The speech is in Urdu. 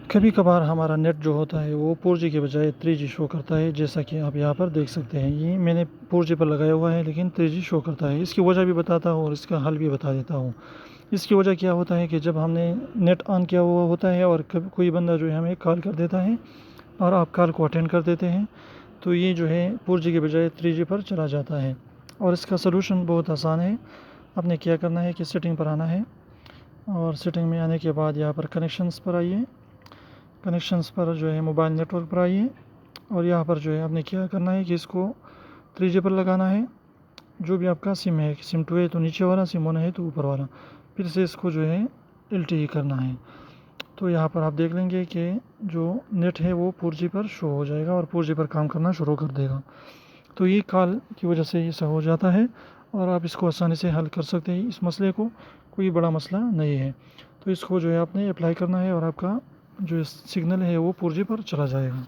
کبھی کبھار ہمارا نیٹ جو ہوتا ہے وہ 4G کے بجائے 3G شو کرتا ہے، جیسا کہ آپ یہاں پر دیکھ سکتے ہیں۔ یہ میں نے 4G پر لگایا ہوا ہے لیکن 3G شو کرتا ہے۔ اس کی وجہ بھی بتاتا ہوں اور اس کا حل بھی بتا دیتا ہوں۔ اس کی وجہ کیا ہوتا ہے کہ جب ہم نے نیٹ آن کیا ہوا ہوتا ہے اور کوئی بندہ جو ہے ہمیں کال کر دیتا ہے اور آپ کال کو اٹینڈ کر دیتے ہیں، تو یہ جو ہے 4G کے بجائے 3G پر چلا جاتا ہے۔ اور اس کا سلوشن بہت آسان ہے۔ آپ نے کیا کرنا ہے کہ سیٹنگ پر آنا ہے، اور سیٹنگ میں آنے کے بعد یہاں پر کنیکشنز پر آئیے۔ کنیکشنز پر جو ہے موبائل نیٹ ورک پر آئیے، اور یہاں پر جو ہے آپ نے کیا کرنا ہے کہ اس کو 3G پر لگانا ہے۔ جو بھی آپ کا سم ہے، سم 2 ہے تو نیچے والا، سم 1 ہے تو اوپر والا، پھر سے اس کو جو ہے LTE کرنا ہے۔ تو یہاں پر آپ دیکھ لیں گے کہ جو نیٹ ہے وہ 4G پر شو ہو جائے گا اور 4G پر کام کرنا شروع کر دے گا۔ تو یہ کال کی وجہ سے ایسا ہو جاتا ہے، اور آپ اس کو آسانی سے حل کر سکتے ہیں۔ اس مسئلے کو کوئی بڑا مسئلہ نہیں ہے۔ تو اس کو جو ہے آپ نے اپلائی کرنا ہے اور آپ کا جو سگنل ہے وہ 4G پر چلا جائے گا۔